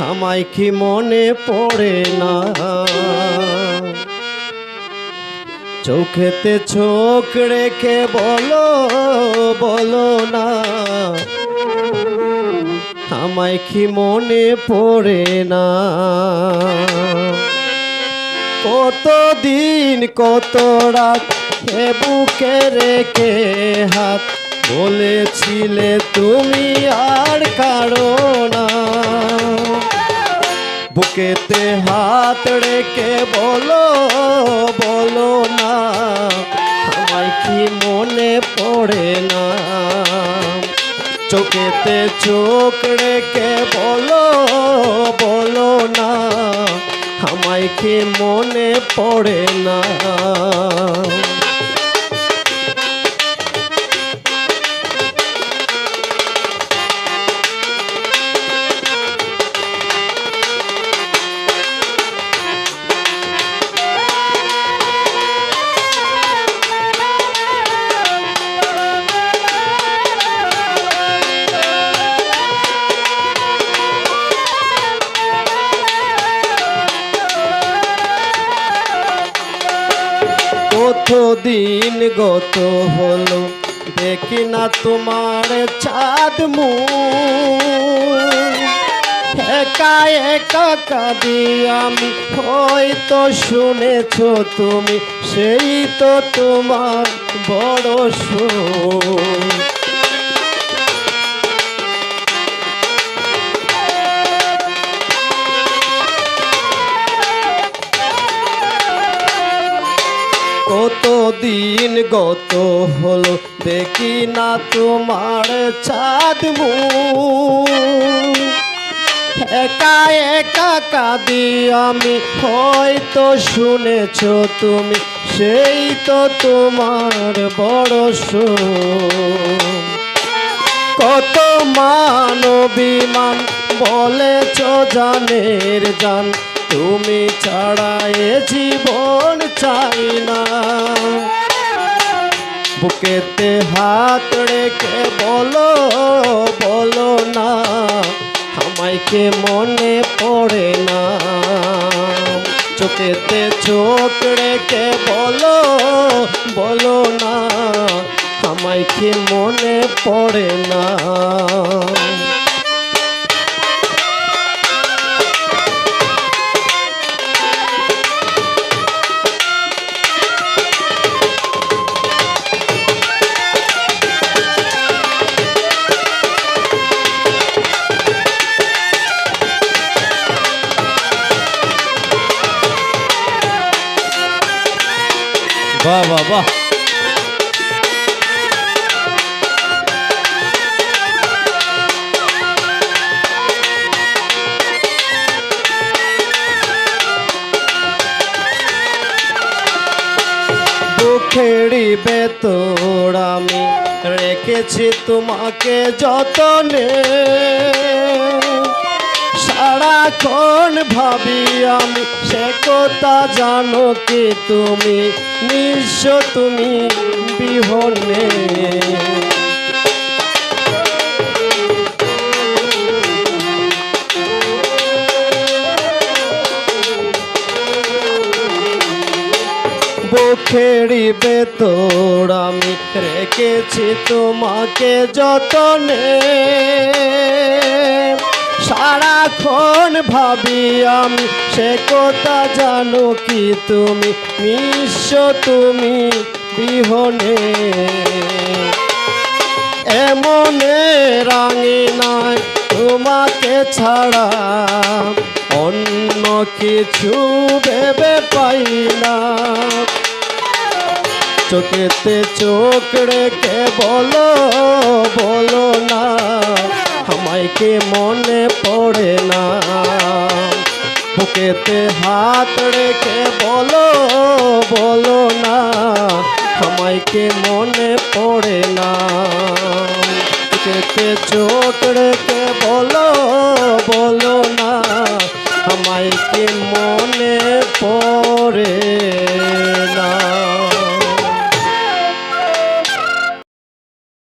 আমায় কি মনে পড়ে না? চোখেতে চোখ রেখে বলো বলো না, আমায় কি মনে পড়ে না? কতদিন কত রাত হে বুকে রেখে হাত, বলেছিলে তুমি আর কারো না। বুকেতে হাত রেখে বলো বলো না, আমায় কি মনে পড়ে না? চোখেতে চোখ রেখে বলো বলো না, আমায় কি মনে পড়ে না? কতদিন গত হলো দেখি না তোমার চাঁদ মুখ, একা একা কাঁদি আমি, হয়তো শুনেছো তুমি, সেই তো তোমার বড় সুখ। কতদিন গত হলো দেখি না তোমার চাঁদ মুখ, একা একা কাঁদি আমি, হয়তো শুনেছো তুমি, সেই তো তোমার বড় সুখ। কত মান অভিমান বলেছো জানের জান, তুমি ছাড়া এ জীবন চাই না। বুকেতে হাত রেখে বলো বলো না, আমায় কি মনে পড়ে না? চোখেতে চোখ রেখে বলো বলো না, আমায় কি মনে পড়ে না? বাহ বাহ বাহ। বুকেরই ভেতর আমি রেখেছি তোমাকে যতনে, সারাক্ষণ ভাবি আমি, সে কথা জানো কি তুমি, নিঃস্ব তুমি বিহনে। বুকেরই ভেতর আমি রেখেছি তোমাকে যতনে, সারাক্ষণ ভাবি আমি, সে কথা জানো কি তুমি, নিঃস্ব তুমি বিহনে। এমনে রাঙে নাই তোমাকে ছাড়া, অন্য কিছু ভেবে পাই না। চোখেতে চোখ রেখে বলো বলো না, আমায় কি মনে পড়ে না? বুকেতে হাত রেখে বলো বলো না, আমায় কি মনে পড়ে না? বুকেতে চোখ রেখে বলো বলো